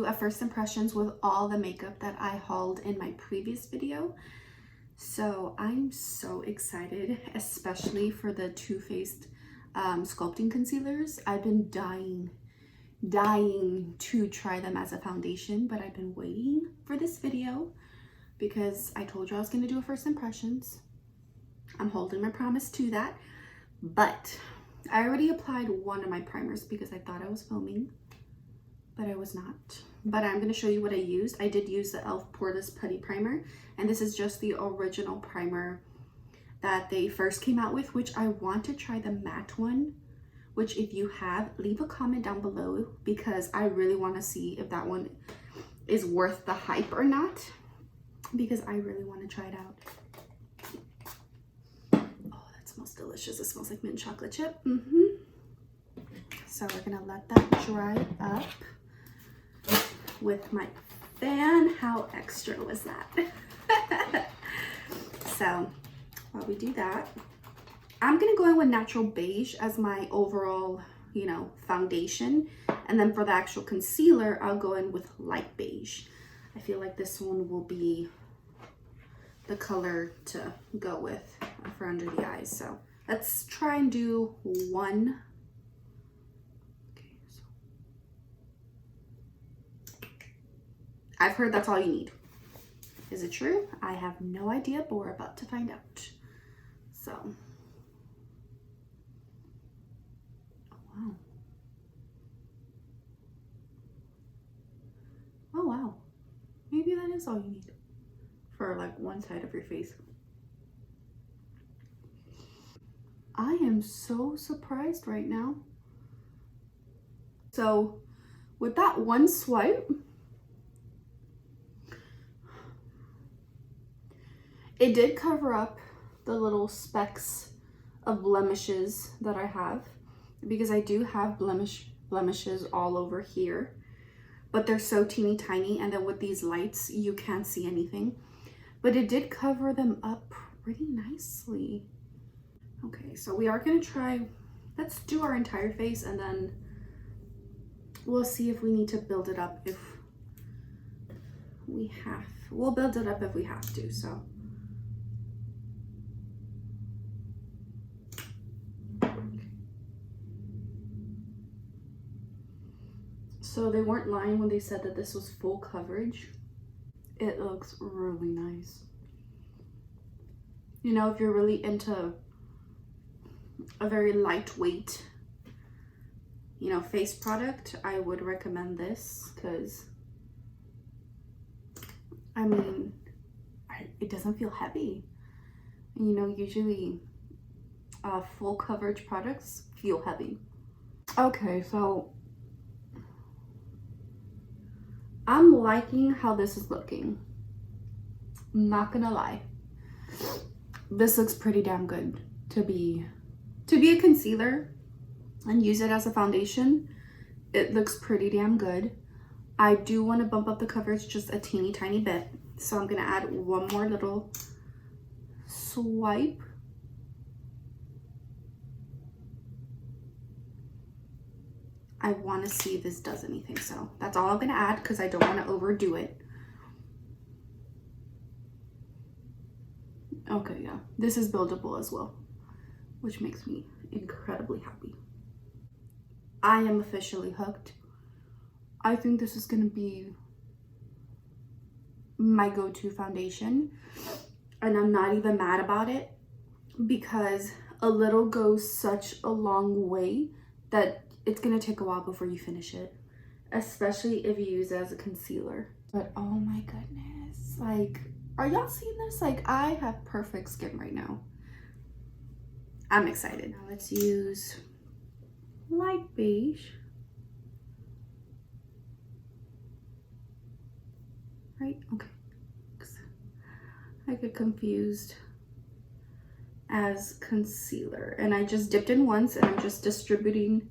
a first impressions with all the makeup that I hauled in my previous video. So I'm so excited, especially for the Too Faced sculpting concealers. I've been dying to try them as a foundation, but I've been waiting for this video because I told you I was going to do a first impressions. I'm holding my promise to that, but I already applied one of my primers because I thought I was filming, but I was not. But I'm going to show you what I used. I did use the e.l.f. Poreless Putty Primer, and this is just the original primer that they first came out with, which I want to try the matte one, which if you have, leave a comment down below because I really want to see if that one is worth the hype or not, because I really want to try it out. Oh, that smells delicious. It smells like mint chocolate chip. So we're going to let that dry up with my fan. How extra was that? So while we do that, I'm gonna go in with Natural Beige as my overall, you know, foundation, and then for the actual concealer, I'll go in with Light Beige. I feel like this one will be the color to go with for under the eyes. So let's try and do one. I've heard that's all you need. Is it true? I have no idea, but we're about to find out. So, oh wow. Oh wow. Maybe that is all you need for like one side of your face. I am so surprised right now. So, with that one swipe, it did cover up the little specks of blemishes that I have, because I do have blemishes all over here, but they're so teeny tiny, and then with these lights you can't see anything, but it did cover them up pretty nicely. Okay, so we are going to try, let's do our entire face, and then we'll see if we need to build it up if we have. We'll build it up if we have to. So they weren't lying when they said that this was full coverage. It looks really nice. You know, if you're really into a very lightweight, you know, face product, I would recommend this because, I mean, it doesn't feel heavy. You know, usually full coverage products feel heavy. Okay, so I'm liking how this is looking. I'm not gonna lie. This looks pretty damn good to be a concealer and use it as a foundation. It looks pretty damn good. I do want to bump up the coverage just a teeny tiny bit. So I'm gonna add one more little swipe. I want to see if this does anything, so that's all I'm going to add because I don't want to overdo it. Okay, yeah, this is buildable as well, which makes me incredibly happy. I am officially hooked. I think this is going to be my go-to foundation, and I'm not even mad about it because a little goes such a long way that it's gonna take a while before you finish it, especially if you use it as a concealer. But oh my goodness, like, are y'all seeing this? Like, I have perfect skin right now. I'm excited. Now let's use Light Beige. Right? Okay. I get confused as concealer, and I just dipped in once, and I'm just distributing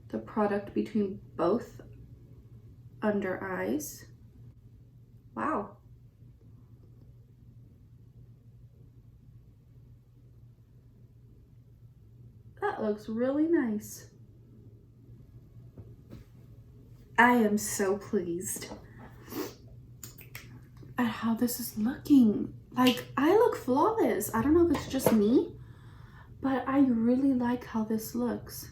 the product between both under eyes. Wow. That looks really nice. I am so pleased. at how this is looking. Like, I look flawless. I don't know if it's just me, but I really like how this looks.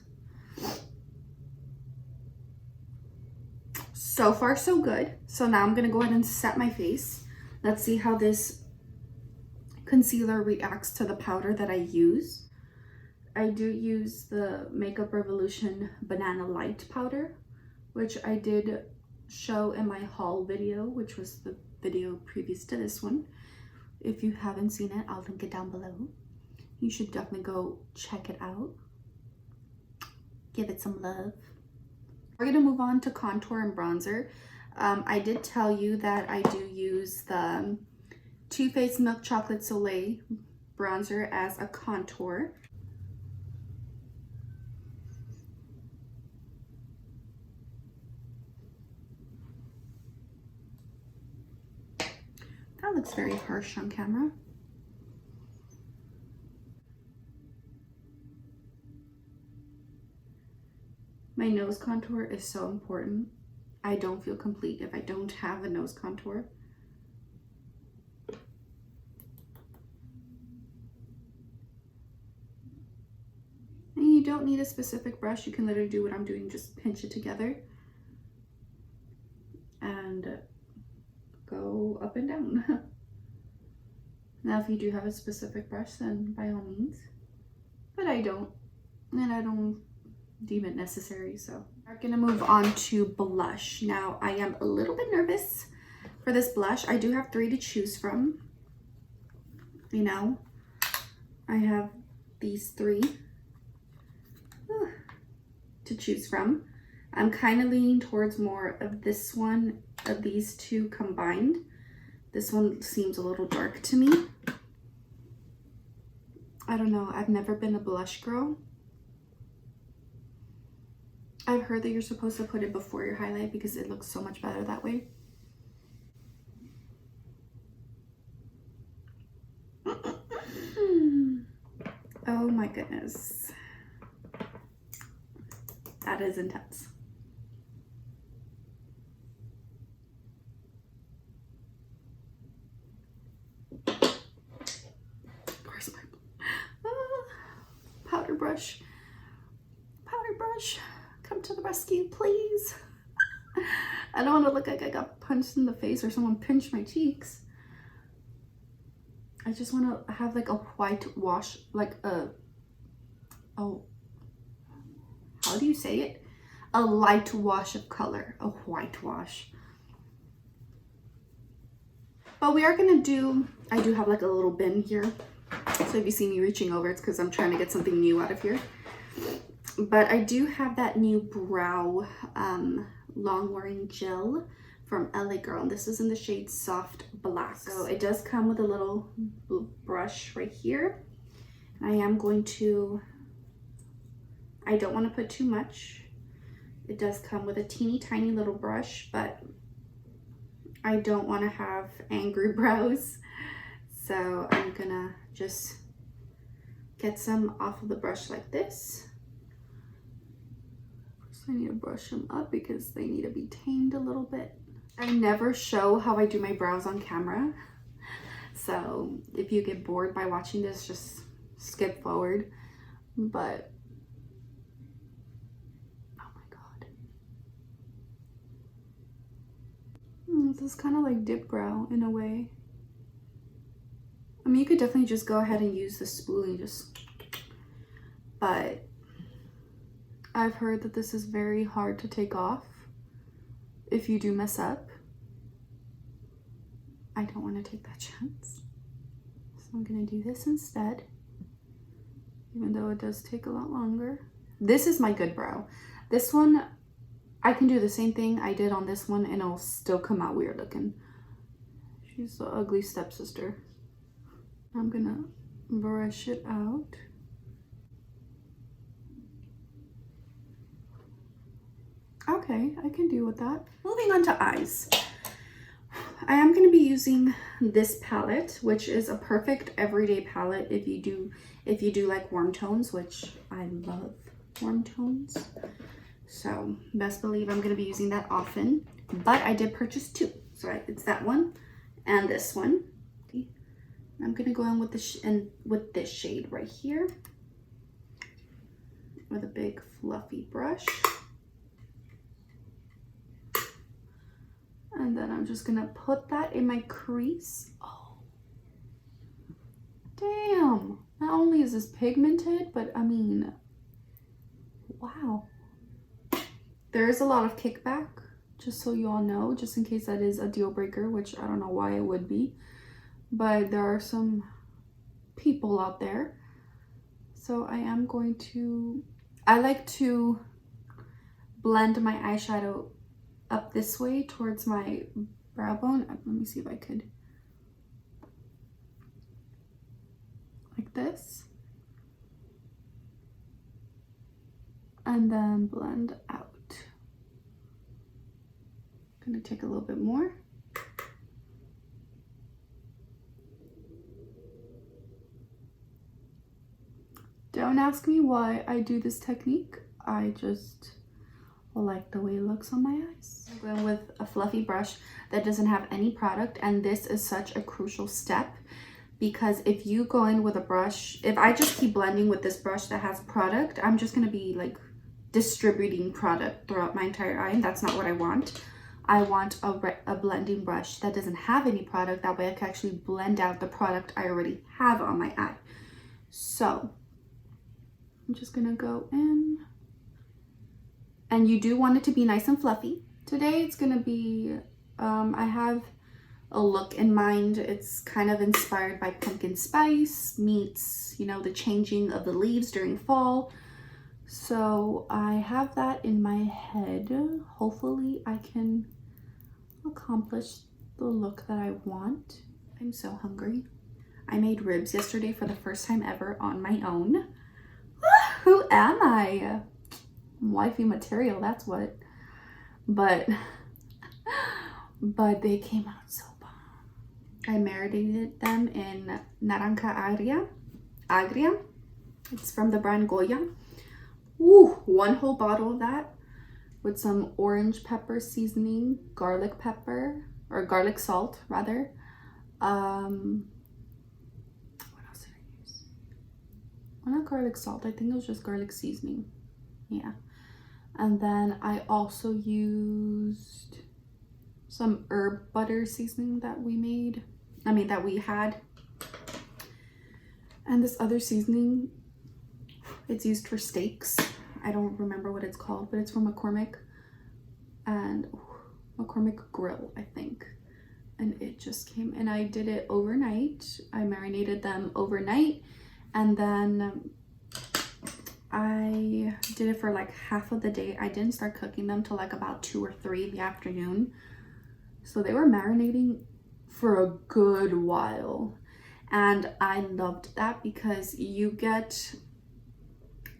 So far, so good. So now I'm gonna go ahead and set my face. Let's see how this concealer reacts to the powder that I use. I do use the Makeup Revolution Banana Light powder, which I did show in my haul video, which was the video previous to this one. If you haven't seen it, I'll link it down below. You should definitely go check it out. Give it some love. We're gonna move on to contour and bronzer. I did tell you that I do use the Too Faced Milk Chocolate Soleil bronzer as a contour. That looks very harsh on camera. My nose contour is so important. I don't feel complete if I don't have a nose contour. And you don't need a specific brush. You can literally do what I'm doing, just pinch it together and go up and down. Now, if you do have a specific brush, then by all means, but I don't, and I don't deem it necessary. So we're gonna move on to blush. Now, I am a little bit nervous for this blush. I do have 3 to choose from. You know, I have these 3 to choose from. I'm kind of leaning towards more of this one, of these 2 combined. This one seems a little dark to me. I don't know, I've never been a blush girl. I've heard that you're supposed to put it before your highlight because it looks so much better that way. Oh my goodness. That is intense. Where's my powder brush? Powder brush, come to the rescue, please. I don't want to look like I got punched in the face or someone pinched my cheeks. I just want to have like a white wash, like a, oh, how do you say it? A light wash of color, a white wash. But we are gonna do, I do have like a little bin here. So if you see me reaching over, it's because I'm trying to get something new out of here. But I do have that new brow long wearing gel from LA Girl. And this is in the shade Soft Black. So it does come with a little brush right here. I am going to, I don't want to put too much. It does come with a teeny tiny little brush, but I don't want to have angry brows. So I'm gonna just get some off of the brush like this. First I need to brush them up because they need to be tamed a little bit. I never show how I do my brows on camera. So if you get bored by watching this, just skip forward. But this is kind of like dip brow in a way. I mean, you could definitely just go ahead and use the spoolie, but I've heard that this is very hard to take off if you do mess up. I don't want to take that chance. So I'm gonna do this instead, even though it does take a lot longer. This is my good brow. This one, I can do the same thing I did on this one and it'll still come out weird looking. She's the ugly stepsister. I'm gonna brush it out. Okay, I can deal with that. Moving on to eyes. I am gonna be using this palette, which is a perfect everyday palette if you do like warm tones, which I love warm tones. So best believe I'm going to be using that often, but I did purchase 2. So it's that one and this one. I'm gonna go in with with this shade right here with a big fluffy brush. And then I'm just gonna put that in my crease. Oh, damn. Not only is this pigmented, but I mean, wow. There is a lot of kickback, just so you all know, just in case that is a deal breaker, which I don't know why it would be. But there are some people out there. So I am going to, I like to blend my eyeshadow up this way towards my brow bone. Let me see if I could. Like this. And then blend out. I'm gonna take a little bit more. Don't ask me why I do this technique. I just like the way it looks on my eyes. I'm going with a fluffy brush that doesn't have any product, and this is such a crucial step because if you go in with a brush, if I just keep blending with this brush that has product, I'm just gonna be like distributing product throughout my entire eye, and that's not what I want. I want a blending brush that doesn't have any product. That way I can actually blend out the product I already have on my eye. So I'm just gonna go in. And you do want it to be nice and fluffy. Today it's gonna be, I have a look in mind. It's kind of inspired by pumpkin spice meets, you know, the changing of the leaves during fall. So I have that in my head. Hopefully I can accomplish the look that I want. I'm so hungry. I made ribs yesterday for the first time ever on my own. Who am I? Wifey material, that's what. But they came out so bomb. I marinated them in naranja agria. It's from the brand Goya. Ooh, one whole bottle of that with some orange pepper seasoning, garlic pepper, or garlic salt rather. What else did I use? Well, not garlic salt, I think it was just garlic seasoning. Yeah. And then I also used some herb butter seasoning that we had. And this other seasoning, it's used for steaks. I don't remember what it's called, but it's from McCormick. And McCormick Grill, I think. And it just came, and I did it overnight. I marinated them overnight. And then I did it for like half of the day. I didn't start cooking them till like about 2 or 3 in the afternoon. So they were marinating for a good while. And I loved that because you get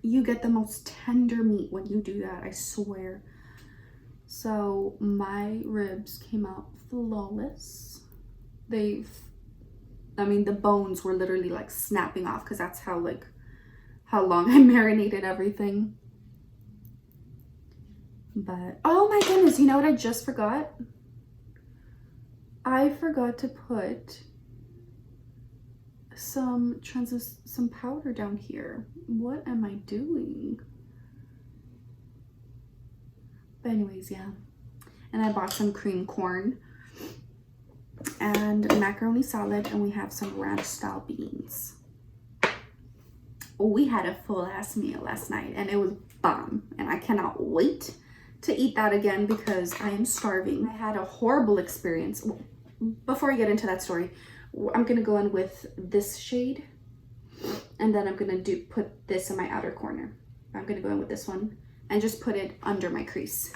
the most tender meat when you do that, I swear. So my ribs came out flawless. The bones were literally like snapping off because that's how long I marinated everything. But oh my goodness, you know what I just forgot? I forgot to put some powder down here. What am I doing? But anyways, yeah. And I bought some cream corn and macaroni salad, and we have some ranch style beans. We had a full ass meal last night and it was bomb, and I cannot wait to eat that again because I am starving. I had a horrible experience. Before I get into that story, I'm gonna go in with this shade, and then I'm gonna put this in my outer corner. I'm gonna go in with this one and just put it under my crease.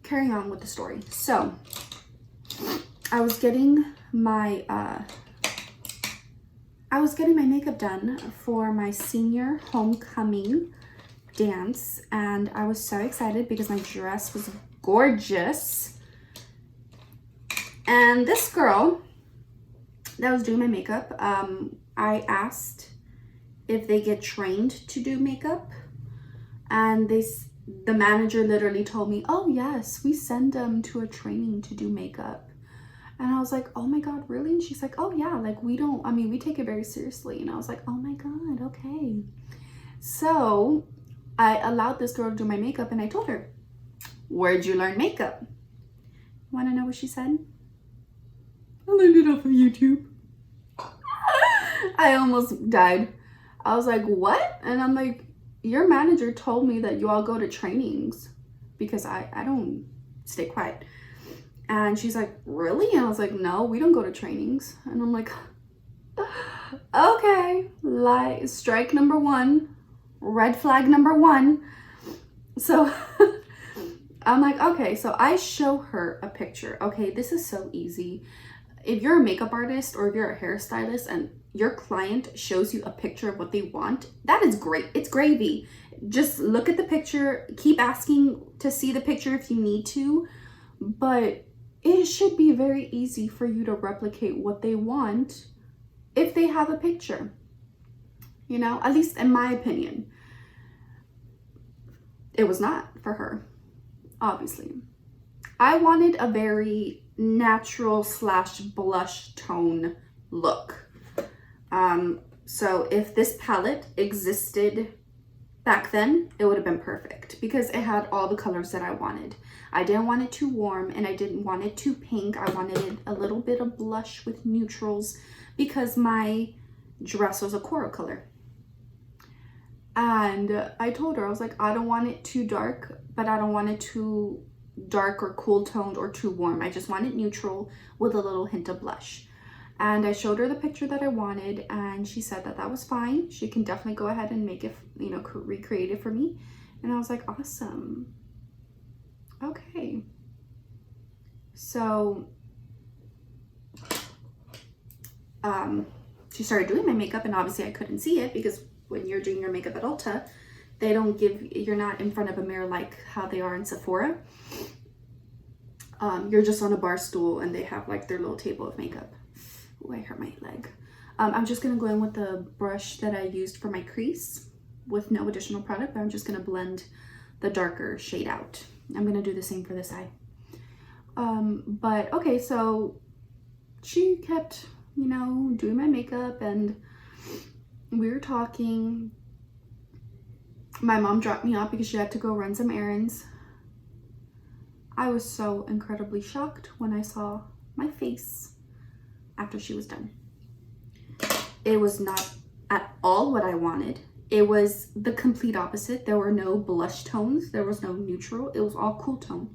Carrying on with the story. So I was getting my makeup done for my senior homecoming dance, and I was so excited because my dress was gorgeous. And this girl that was doing my makeup, I asked if they get trained to do makeup, and the manager literally told me, oh yes, we send them to a training to do makeup. And I was like, oh my God, really? And she's like, oh yeah, like we take it very seriously. And I was like, oh my God, okay. So I allowed this girl to do my makeup and I told her, where'd you learn makeup? Want to know what she said? I learned it off of YouTube. I almost died. I was like, what? And I'm like, your manager told me that you all go to trainings because I don't stay quiet. And she's like, really? And I was like, no, we don't go to trainings. And I'm like, okay, like strike number one, red flag number one. So I'm like, okay, so I show her a picture. Okay, this is so easy. If you're a makeup artist or if you're a hairstylist and your client shows you a picture of what they want, that is great. It's gravy. Just look at the picture, keep asking to see the picture if you need to, but it should be very easy for you to replicate what they want if they have a picture, you know, at least in my opinion. It was not for her, obviously. I wanted a very natural / blush tone look. So if this palette existed back then, it would have been perfect because it had all the colors that I wanted. I didn't want it too warm and I didn't want it too pink. I wanted it a little bit of blush with neutrals because my dress was a coral color. And I told her, I was like, I don't want it too dark, but I don't want it too dark or cool toned or too warm. I just want it neutral with a little hint of blush. And I showed her the picture that I wanted and she said that that was fine. She can definitely go ahead and make it, you know, recreate it for me. And I was like, awesome. Okay. So, she started doing my makeup and obviously I couldn't see it because when you're doing your makeup at Ulta, they don't give, you're not in front of a mirror like how they are in Sephora. You're just on a bar stool and they have like their little table of makeup. Ooh, I hurt my leg. I'm just gonna go in with the brush that I used for my crease with no additional product, but I'm just gonna blend the darker shade out. I'm gonna do the same for this eye. But okay, so she kept, you know, doing my makeup and we were talking. My mom dropped me off because she had to go run some errands. I was so incredibly shocked when I saw my face after she was done. It was not at all what I wanted. It was the complete opposite. There were no blush tones. There was no neutral. It was all cool tone.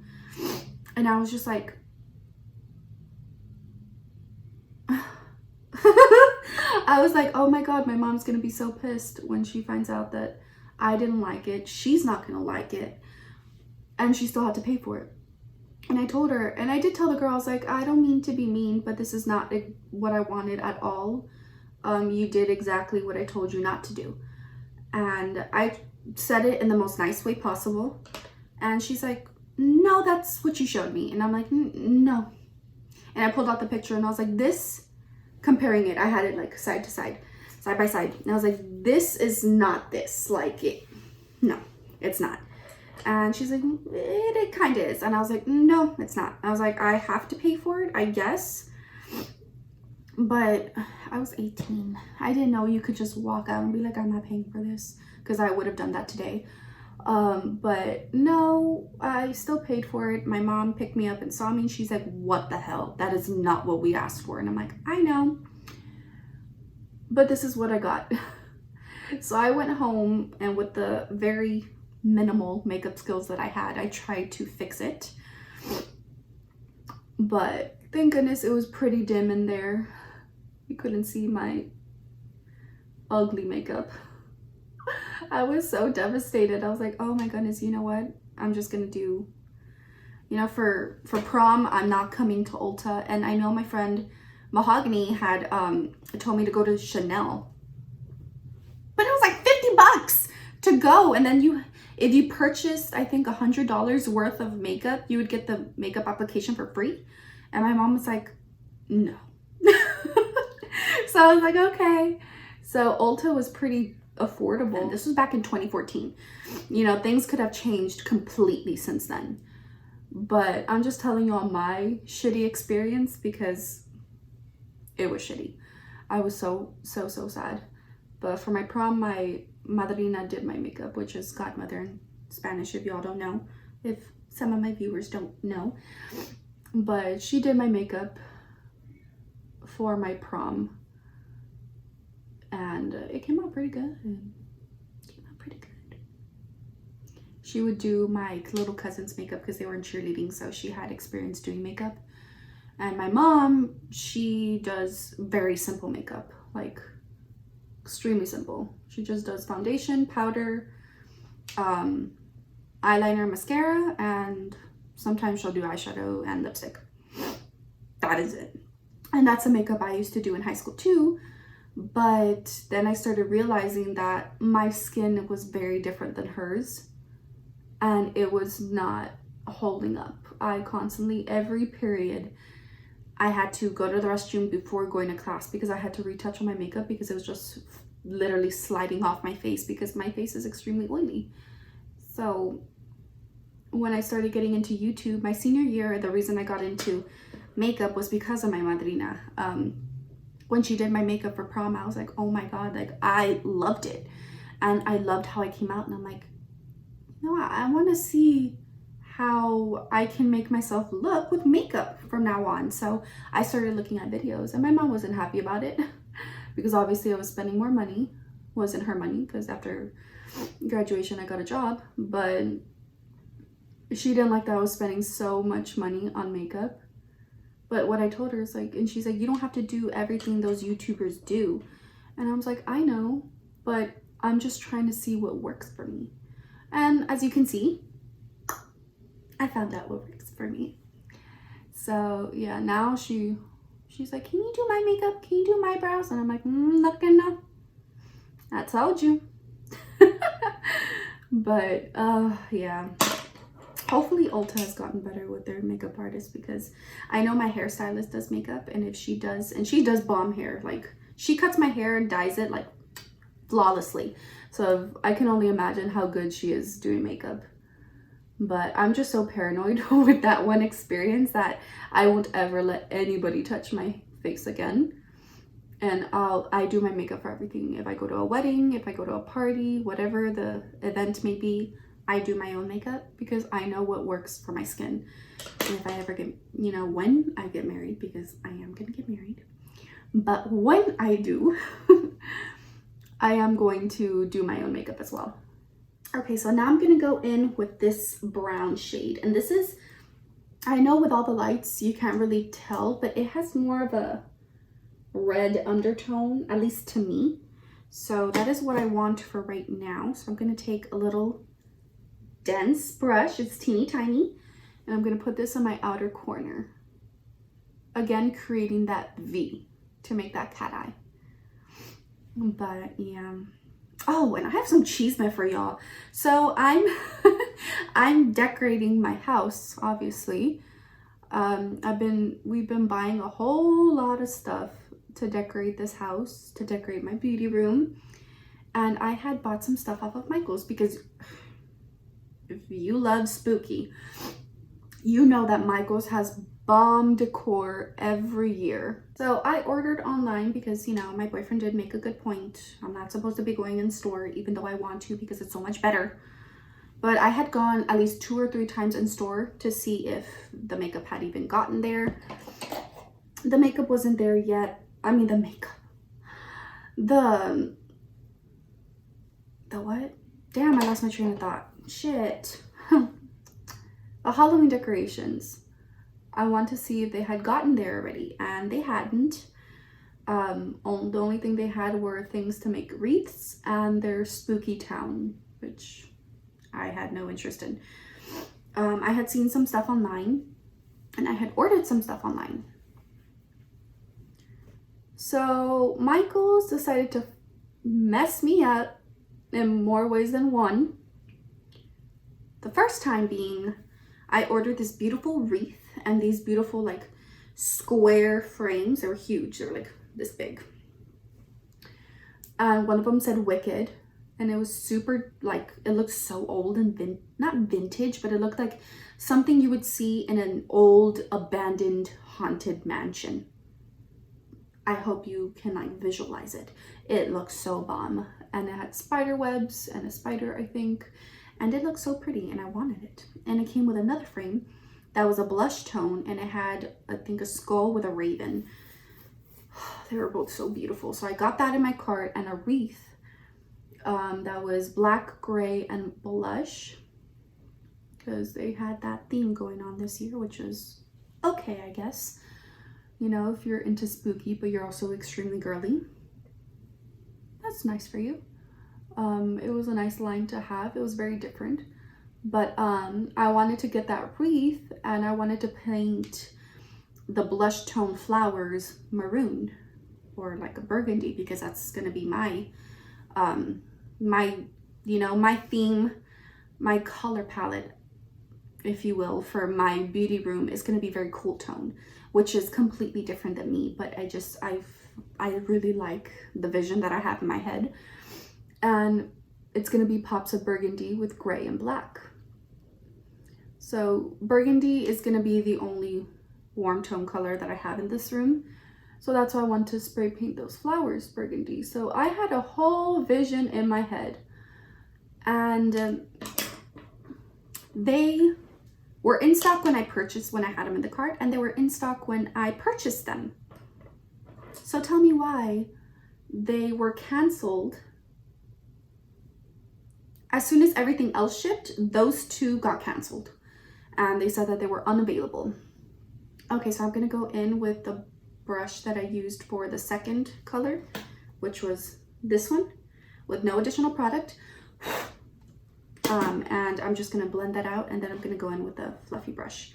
And I was just like, I was like, oh my God, my mom's gonna be so pissed when she finds out that I didn't like it. She's not gonna like it. And she still had to pay for it. And I told her, and I did tell the girl, I was like, I don't mean to be mean, but this is not what I wanted at all. You did exactly what I told you not to do. And I said it in the most nice way possible. And she's like, no, that's what you showed me. And I'm like, no. And I pulled out the picture and I was like, this, comparing it, I had it like side to side, side by side. And I was like, this is not this. Like it, no, it's not. And she's like, it kind of is. And I was like, no, it's not. I was like, I have to pay for it, I guess. But I was 18. I didn't know you could just walk out and be like, I'm not paying for this. Because I would have done that today. But no, I still paid for it. My mom picked me up and saw me. And she's like, what the hell? That is not what we asked for. And I'm like, I know. But this is what I got. So I went home and with the very minimal makeup skills that I had, I tried to fix it. But thank goodness it was pretty dim in there. You couldn't see my ugly makeup. I was so devastated. I was like, oh my goodness, you know what? I'm just gonna do, you know, for prom, I'm not coming to Ulta. And I know my friend Mahogany had told me to go to Chanel. But it was like $50 to go. And then if you purchased, I think $100 worth of makeup, you would get the makeup application for free. And my mom was like, no. So I was like, okay. So Ulta was pretty affordable. And this was back in 2014. You know, things could have changed completely since then. But I'm just telling y'all my shitty experience because it was shitty. I was so sad. But for my prom, my madrina did my makeup, which is godmother in Spanish, if y'all don't know, if some of my viewers don't know. But she did my makeup for my prom, and it came out pretty good. She would do my little cousin's makeup because they were in cheerleading, so she had experience doing makeup. And my mom, she does very simple makeup, like extremely simple. She just does foundation, powder, eyeliner, mascara, and sometimes she'll do eyeshadow and lipstick. That is it. And that's a makeup I used to do in high school too. But then I started realizing that my skin was very different than hers, and it was not holding up. I constantly, every period, I had to go to the restroom before going to class because I had to retouch on my makeup because it was just literally sliding off my face because my face is extremely oily. So when I started getting into YouTube, my senior year, the reason I got into makeup was because of my madrina. When she did my makeup for prom, I was like, oh my God, like I loved it. And I loved how I came out, and I'm like, you know, I want to see how I can make myself look with makeup from now on. So I started looking at videos, and my mom wasn't happy about it because obviously I was spending more money. Wasn't her money because after graduation I got a job, but she didn't like that I was spending so much money on makeup. But what I told her is like, and she's like, you don't have to do everything those YouTubers do. And I was like, I know, but I'm just trying to see what works for me. And as you can see, I found out what works for me. So yeah, now she's like, can you do my makeup? Can you do my brows? And I'm like, not gonna. I told you. But yeah, hopefully Ulta has gotten better with their makeup artists, because I know my hairstylist does makeup, and if she does, and she does bomb hair, like she cuts my hair and dyes it like flawlessly. So I can only imagine how good she is doing makeup. But I'm just so paranoid with that one experience that I won't ever let anybody touch my face again. And I do my makeup for everything. If I go to a wedding, if I go to a party, whatever the event may be, I do my own makeup because I know what works for my skin. And if I ever get, you know, when I get married, because I am gonna get married, but when I do, I am going to do my own makeup as well. Okay, so now I'm gonna go in with this brown shade, and this is, I know with all the lights you can't really tell, but it has more of a red undertone, at least to me. So that is what I want for right now. So I'm gonna take a little dense brush, it's teeny tiny, and I'm gonna put this on my outer corner. Again, creating that V to make that cat eye. But yeah. Oh, and I have some chisme for y'all. So I'm decorating my house, obviously. We've been buying a whole lot of stuff to decorate this house, to decorate my beauty room. And I had bought some stuff off of Michael's because if you love spooky, you know that Michael's has bomb decor every year. So I ordered online because, you know, my boyfriend did make a good point. I'm not supposed to be going in store, even though I want to because it's so much better. But I had gone at least 2 or 3 times in store to see if the makeup had even gotten there. The makeup wasn't there yet. I mean, the makeup. The what? Damn, I lost my train of thought. Shit. The Halloween decorations. I want to see if they had gotten there already, and they hadn't. The only thing they had were things to make wreaths and their spooky town, which I had no interest in. I had seen some stuff online, and I had ordered some stuff online. So Michael's decided to mess me up in more ways than one. The first time being, I ordered this beautiful wreath and these beautiful like square frames. They were huge. They were like this big. And one of them said Wicked. and it was super, like, it looked so old and not vintage, but it looked like something you would see in an old abandoned haunted mansion. I hope you can like visualize it. It looks so bomb, and it had spider webs and a spider, I think, and it looked so pretty and I wanted it. And it came with another frame that was a blush tone, and it had, I think, a skull with a raven. They were both so beautiful. So I got that in my cart, and a wreath that was black, gray, and blush, because they had that theme going on this year, which is okay, I guess. You know, if you're into spooky, but you're also extremely girly, that's nice for you. It was a nice line to have. It was very different. But I wanted to get that wreath, and I wanted to paint the blush tone flowers maroon or like a burgundy, because that's going to be my, my theme, my color palette, if you will, for my beauty room is going to be very cool tone, which is completely different than me. But I really like the vision that I have in my head, and it's going to be pops of burgundy with gray and black. So burgundy is going to be the only warm tone color that I have in this room. So that's why I want to spray paint those flowers burgundy. So I had a whole vision in my head, and they were in stock when I had them in the cart, and they were in stock when I purchased them. So tell me why they were canceled. As soon as everything else shipped, those two got canceled, and they said that they were unavailable. Okay, so I'm gonna go in with the brush that I used for the second color, which was this one, with no additional product. And I'm just gonna blend that out, and then I'm gonna go in with a fluffy brush.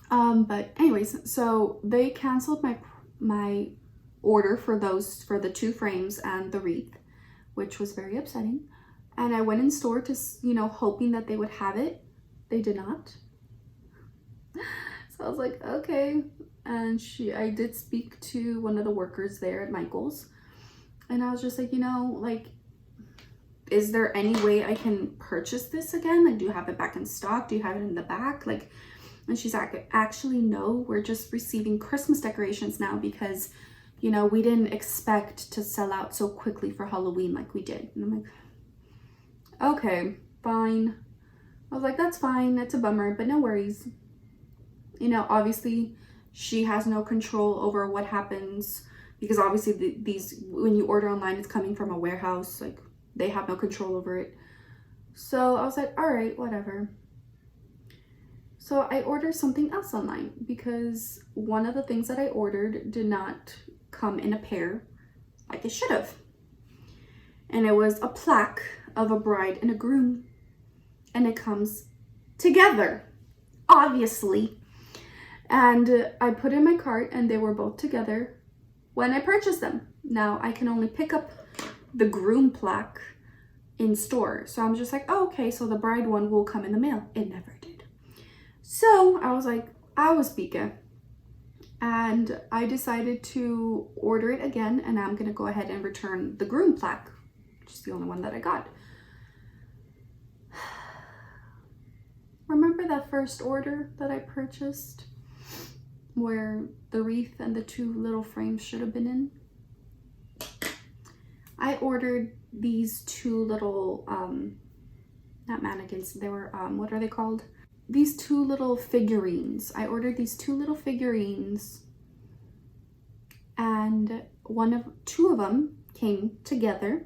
But anyways, so they canceled my order for the 2 frames and the wreath, which was very upsetting. And I went in store to, you know, hoping that they would have it. They did not. So I was like, okay. And I did speak to one of the workers there at Michael's, and I was just like, you know, like, is there any way I can purchase this again? Like, do you have it back in stock? Do you have it in the back? Like, and she's like, actually, no, we're just receiving Christmas decorations now, because, you know, we didn't expect to sell out so quickly for Halloween like we did. And I'm like, okay, fine. I was like, that's fine. That's a bummer, but no worries. You know, obviously she has no control over what happens, because obviously these, when you order online, it's coming from a warehouse. Like, they have no control over it. So I was like, all right, whatever. So I ordered something else online, because one of the things that I ordered did not come in a pair like it should have. And it was a plaque of a bride and a groom. And it comes together, obviously. And I put in my cart, and they were both together when I purchased them. Now I can only pick up the groom plaque in store. So I'm just like, oh, okay, so the bride one will come in the mail. It never did. So I was like, I was speaking. And I decided to order it again, and I'm gonna go ahead and return the groom plaque, which is the only one that I got. Remember that first order that I purchased, where the wreath and the 2 little frames should have been in? I ordered these 2 little, not mannequins, they were, what are they called? These 2 little figurines. I ordered these 2 little figurines, and 2 of them came together,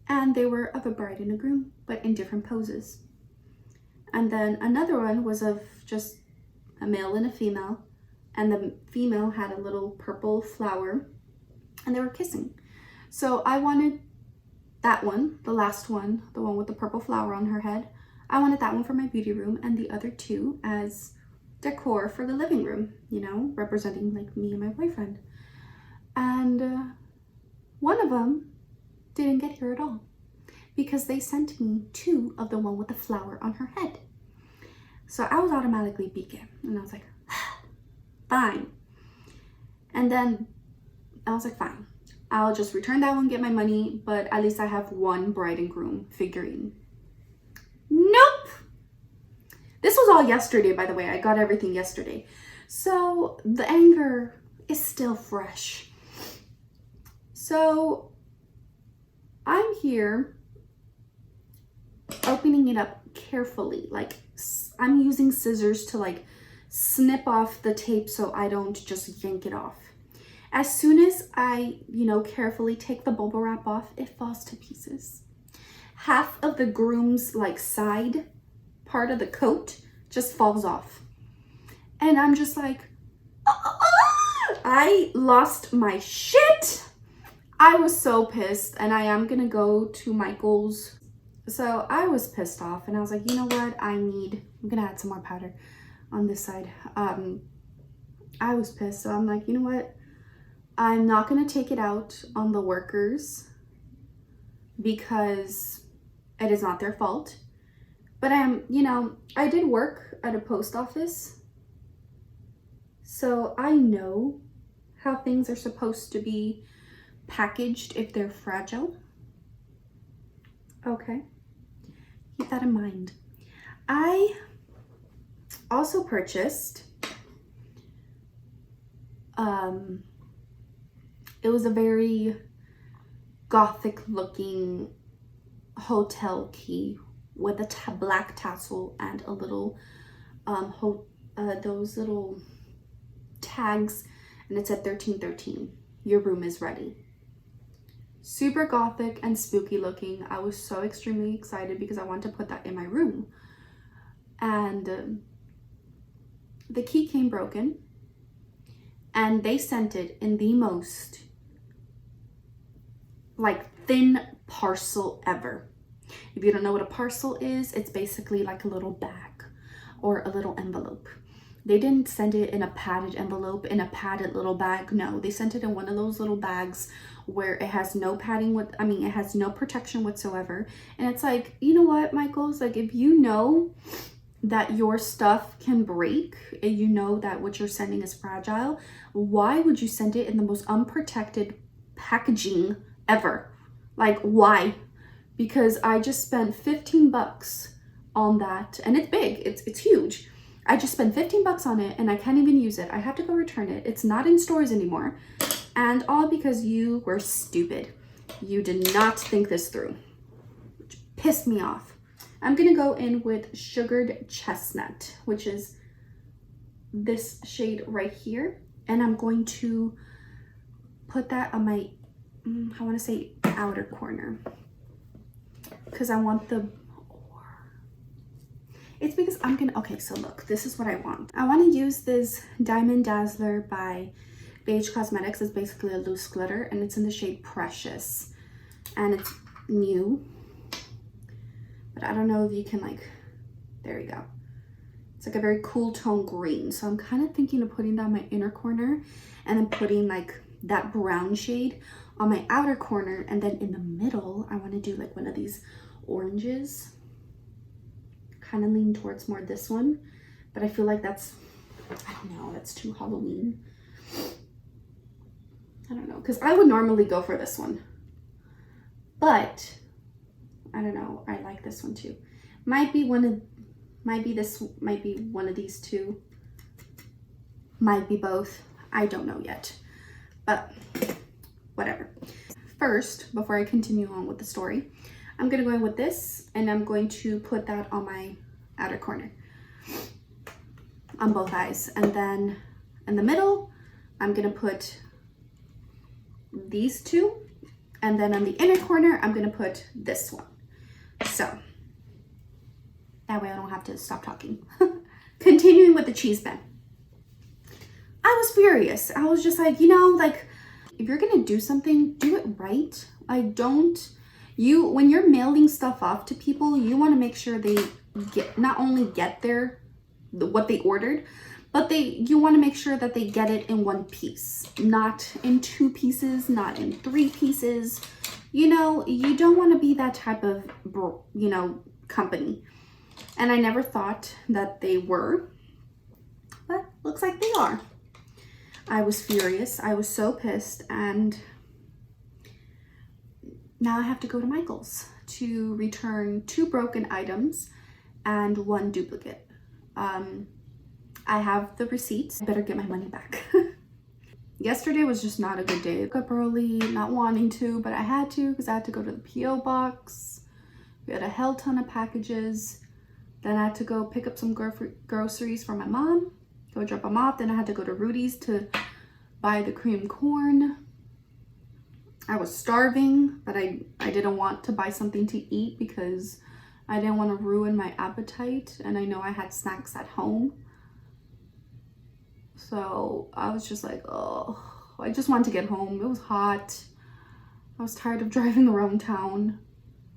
and they were of a bride and a groom, but in different poses. And then another one was of just a male and a female, and the female had a little purple flower, and they were kissing. So I wanted that one, the last one, the one with the purple flower on her head. I wanted that one for my beauty room, and the other 2 as decor for the living room, you know, representing like me and my boyfriend. And one of them didn't get here at all, because they sent me 2 of the one with the flower on her head. So I was automatically beacon, and I was like, fine. And then I was like, fine, I'll just return that one, get my money, but at least I have one bride and groom figurine. Nope. This was all yesterday, by the way. I got everything yesterday. So the anger is still fresh. So I'm here opening it up carefully. Like I'm using scissors to like snip off the tape so I don't just yank it off. As soon as I, carefully take the bubble wrap off, it falls to pieces. Half of the groom's like side part of the coat just falls off. And I'm just like, I lost my shit. I was so pissed, and I am gonna go to Michael's. So I was pissed off, and I was like, you know what? I'm gonna add some more powder on this side. I was pissed, so I'm like, you know what? I'm not gonna take it out on the workers because it is not their fault. But I did work at a post office, so I know how things are supposed to be packaged if they're fragile. Okay, keep that in mind. I also purchased, it was a very gothic looking hotel key with a black tassel and a little, those little tags, and it said 1313. Your room is ready. Super gothic and spooky looking. I was so extremely excited because I wanted to put that in my room. And the key came broken, and they sent it in the most like thin parcel ever. If you don't know what a parcel is, it's basically like a little bag or a little envelope. They didn't send it in a padded envelope, in a padded little bag. No, they sent it in one of those little bags where it has no padding it has no protection whatsoever. And it's like, you know what, Michael's, like, if you know that your stuff can break and you know that what you're sending is fragile, why would you send it in the most unprotected packaging ever? Like, why? Because I just spent 15 bucks on that, and it's big, it's huge. I just spent 15 bucks on it and I can't even use it. I have to go return it. It's not in stores anymore. And all because you were stupid. You did not think this through, which pissed me off. I'm gonna go in with Sugared Chestnut, which is this shade right here. And I'm going to put that on my, I wanna say outer corner, because I want the, it's because I'm gonna, okay, so look, this is what I want. I wanna use this Diamond Dazzler by Beige Cosmetics. It's basically a loose glitter, and it's in the shade Precious. And it's new, but I don't know if you can, like, there you go. It's like a very cool tone green. So I'm kind of thinking of putting that on my inner corner, and then putting like that brown shade on my outer corner. And then in the middle, I wanna do like one of these oranges. Kind of lean towards more this one, but I feel like that's, I don't know, that's too Halloween. I don't know, because I would normally go for this one, but I don't know, I like this one too. Might be one of these two, might be both, I don't know yet, but whatever. First, before I continue on with the story, I'm gonna go in with this, and I'm going to put that on my outer corner, on both eyes. And then in the middle, I'm gonna put these two. And then on the inner corner, I'm gonna put this one. So that way I don't have to stop talking. Continuing with the Chisme. I was furious. I was just like, like, if you're gonna do something, do it right. Like, when you're mailing stuff off to people, you want to make sure they not only get what they ordered, but you want to make sure that they get it in one piece, not in 2 pieces, not in 3 pieces. You don't want to be that type of, company. And I never thought that they were, but looks like they are. I was furious. I was so pissed, and now I have to go to Michael's to return 2 broken items and 1 duplicate. I have the receipts. I better get my money back. Yesterday was just not a good day. I woke up early, not wanting to, but I had to because I had to go to the P.O. box. We had a hell ton of packages. Then I had to go pick up some groceries for my mom, go drop them off. Then I had to go to Rudy's to buy the cream corn. I was starving, but I didn't want to buy something to eat because I didn't want to ruin my appetite. And I know I had snacks at home. So I was just like, oh, I just wanted to get home. It was hot. I was tired of driving around town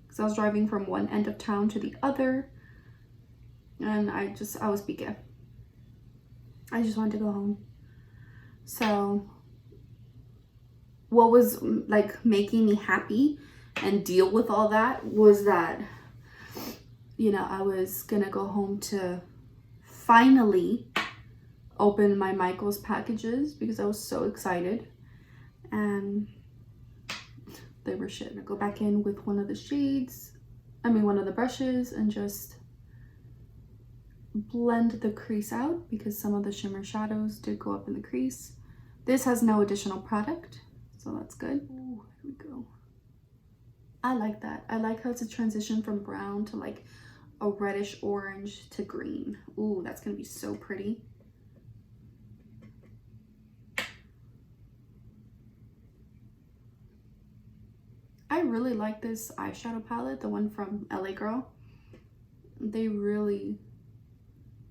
because I was driving from one end of town to the other. And I was beat. I just wanted to go home. So what was like making me happy and deal with all that was that, you know, I was gonna go home to finally open my Michael's packages because I was so excited, and they were shit. I go back in with one of the brushes, and just blend the crease out because some of the shimmer shadows did go up in the crease. This has no additional product, so that's good. Ooh, here we go. I like that. I like how it's a transition from brown to like a reddish orange to green. Ooh, that's gonna be so pretty. I really like this eyeshadow palette, the one from LA Girl. They really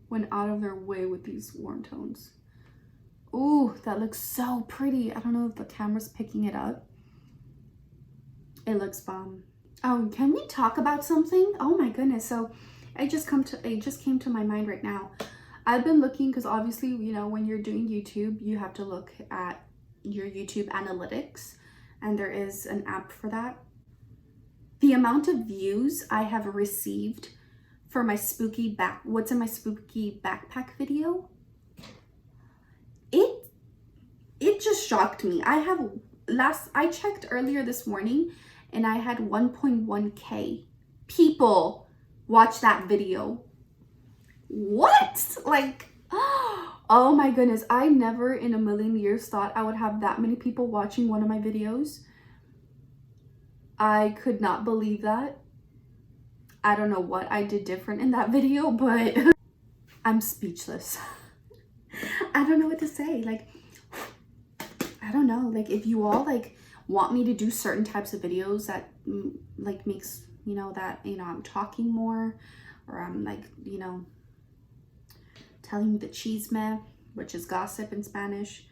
went out of their way with these warm tones. Ooh, that looks so pretty. I don't know if the camera's picking it up. It looks bomb. Oh, can we talk about something? Oh my goodness. So it just came to my mind right now. I've been looking because obviously, you know, when you're doing YouTube, you have to look at your YouTube analytics, and there is an app for that. The amount of views I have received for my what's in my spooky backpack video, it just shocked me. I checked earlier this morning and I had 1.1K people watch that video. What? Like, oh my goodness, I never in a million years thought I would have that many people watching one of my videos. I could not believe that. I don't know what I did different in that video, but I'm speechless. I don't know what to say. Like, I don't know. Like, if you all like want me to do certain types of videos that like makes, you know, that, you know, I'm talking more, or I'm like, you know, telling you the chisme, which is gossip in Spanish,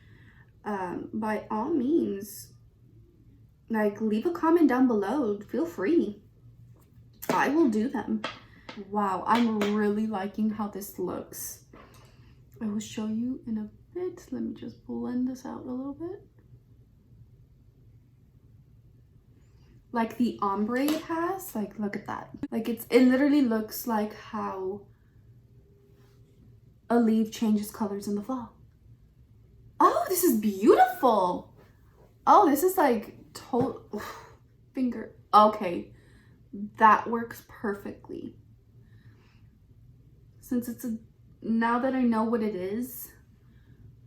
by all means, like, leave a comment down below. Feel free. I will do them. Wow, I'm really liking how this looks. I will show you in a bit. Let me just blend this out a little bit. Like the ombre it has, like, look at that. Like, it literally looks like how a leaf changes colors in the fall. Oh, this is beautiful. Oh, this is like total finger. Okay, that works perfectly. Since it's now that I know what it is,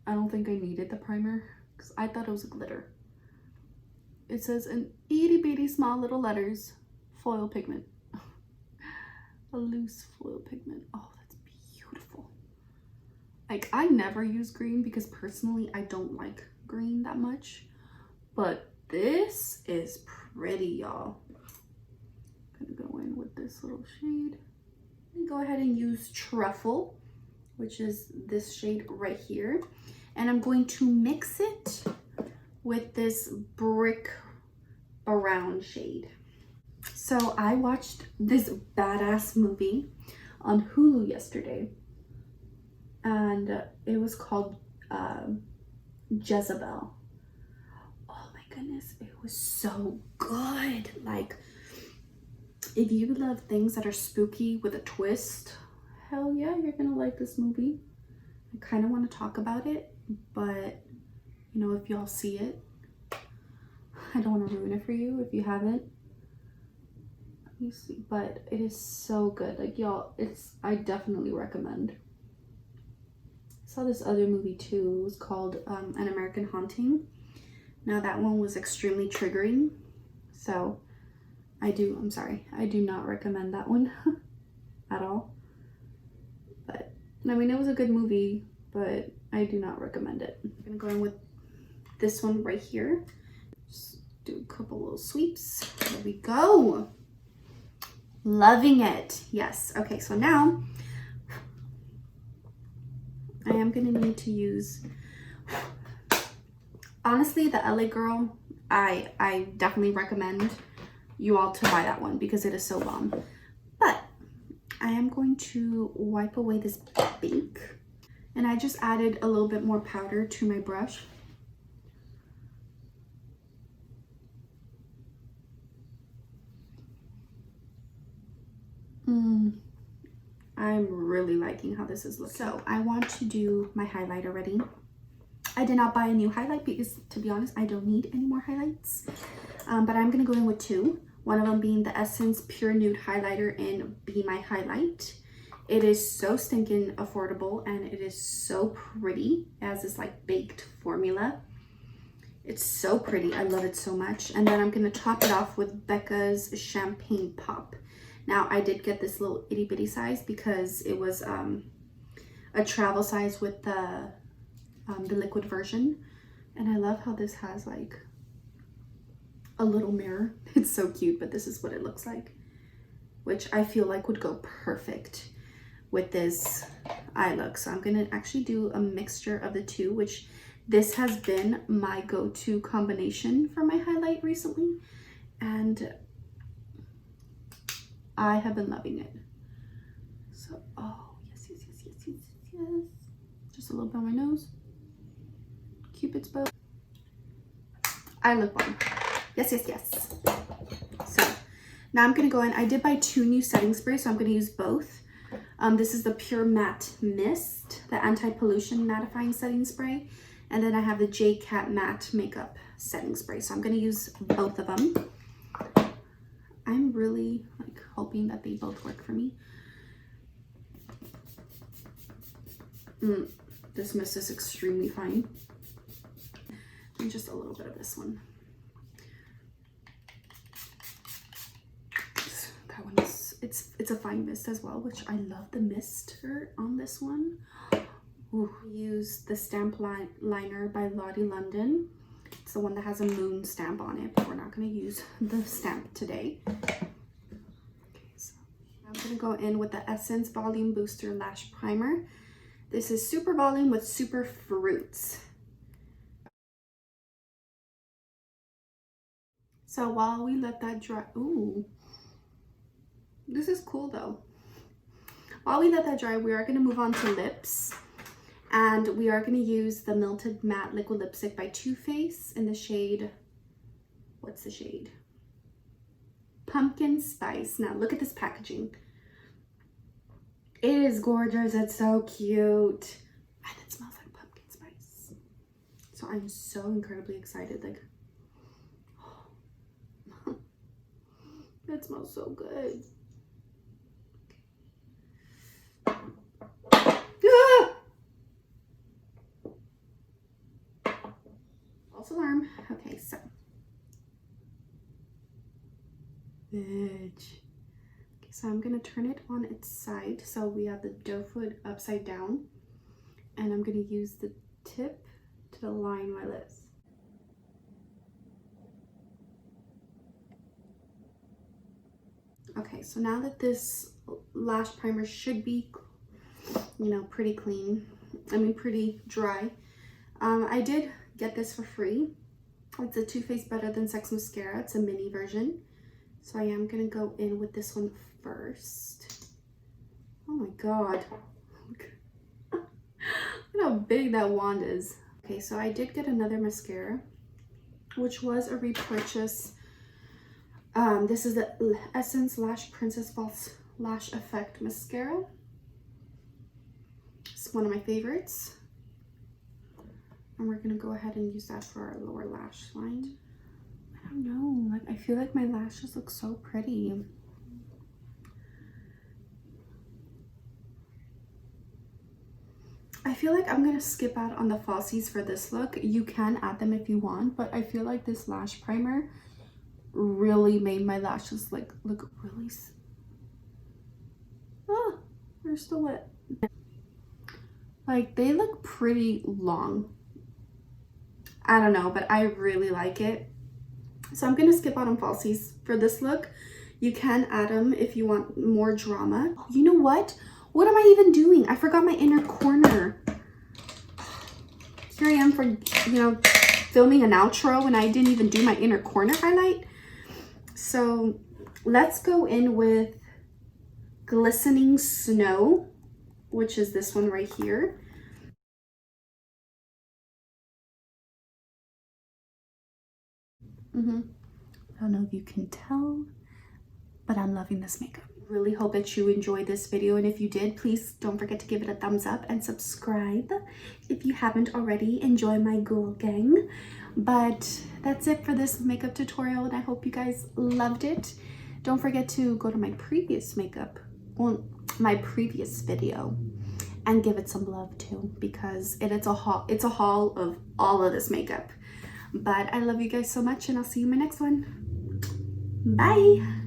I don't think I needed the primer because I thought it was a glitter. It says in itty bitty small little letters, foil pigment. A loose foil pigment. Oh, that's beautiful. Like, I never use green because personally I don't like green that much, but this is pretty, y'all. I'm gonna go in with this little shade. And go ahead and use Truffle, which is this shade right here, and I'm going to mix it with this brick brown shade. So I watched this badass movie on Hulu yesterday, and it was called Jezebel. Oh my goodness, it was so good. Like, if you love things that are spooky with a twist, hell yeah, you're gonna like this movie. I kind of want to talk about it, but you know, if y'all see it, I don't want to ruin it for you if you haven't. You see, but it is so good. Like, y'all, I definitely recommend. I saw this other movie too. It was called An American Haunting. Now that one was extremely triggering, so I'm sorry, I do not recommend that one at all. But I mean, it was a good movie, but I do not recommend it. I'm gonna go in with this one right here. Just do a couple little sweeps. There we go. Loving it. Yes. Okay, so now I am gonna need to use, honestly, the LA Girl, I definitely recommend you all to buy that one because it is so bomb. But I am going to wipe away this pink, and I just added a little bit more powder to my brush. I'm really liking how this is looking. So I want to do my highlight already. I did not buy a new highlight because, to be honest, I don't need any more highlights. But I'm gonna go in with two. One of them being the Essence Pure Nude Highlighter in Be My Highlight. It is so stinking affordable and it is so pretty. It has this like baked formula. It's so pretty. I love it so much. And then I'm gonna top it off with Becca's Champagne Pop. Now, I did get this little itty bitty size because it was a travel size with the liquid version. And I love how this has like a little mirror. It's so cute, but this is what it looks like, which I feel like would go perfect with this eye look. So I'm gonna actually do a mixture of the two, which this has been my go-to combination for my highlight recently. And I have been loving it. So, oh, yes, yes, yes, yes, yes, yes. Just a little bit on my nose. Cupid's bow. I look bomb. Yes, yes, yes. So, now I'm going to go in. I did buy 2 new setting sprays, so I'm going to use both. This is the Pure Matte Mist, the anti-pollution mattifying setting spray. And then I have the J-Cat Matte Makeup setting spray. So I'm going to use both of them. I'm really like hoping that they both work for me. This mist is extremely fine. And just a little bit of this one. That one is, it's a fine mist as well, which I love the mister on this one. Ooh. Use the Stamp Liner by Lottie London. It's the one that has a moon stamp on it, but we're not going to use the stamp today. Okay, so I'm going to go in with the Essence Volume Booster Lash Primer. This is Super Volume with Super Fruits. So while we let that dry, ooh, this is cool though. While we let that dry, we are going to move on to lips. And we are going to use the Melted Matte Liquid Lipstick by Too Faced in the shade, what's the shade? Pumpkin Spice. Now look at this packaging. It is gorgeous. It's so cute. And it smells like pumpkin spice. So I'm so incredibly excited. Like, oh. It smells so good. Alarm. Okay, so Beige. Okay, so I'm gonna turn it on its side so we have the doe foot upside down, and I'm gonna use the tip to line my lips. Okay, so now that this lash primer should be, you know, pretty clean, I mean pretty dry, I did get this for free. It's a Too Faced Better Than Sex mascara. It's a mini version. So I am going to go in with this one first. Oh my god. Look how big that wand is. Okay, so I did get another mascara, which was a repurchase. This is the Essence Lash Princess False Lash Effect Mascara. It's one of my favorites. And we're gonna go ahead and use that for our lower lash line. I don't know, like I feel like my lashes look so pretty. I feel like I'm gonna skip out on the falsies for this look. You can add them if you want, but I feel like this lash primer really made my lashes like look really, they're still wet. Like, they look pretty long. I don't know, but I really like it. So I'm gonna skip out on falsies for this look. You can add them if you want more drama. You know what? What am I even doing? I forgot my inner corner. Here I am for, you know, filming an outro and I didn't even do my inner corner highlight. So let's go in with Glistening Snow, which is this one right here. I don't know if you can tell, but I'm loving this makeup. Really hope that you enjoyed this video, and if you did, please don't forget to give it a thumbs up and subscribe if you haven't already. Enjoy my ghoul gang. But that's it for this makeup tutorial, and I hope you guys loved it. Don't forget to go to my previous makeup, well, my previous video, and give it some love too, because it's a haul of all of this makeup. But I love you guys so much, and I'll see you in my next one. Bye.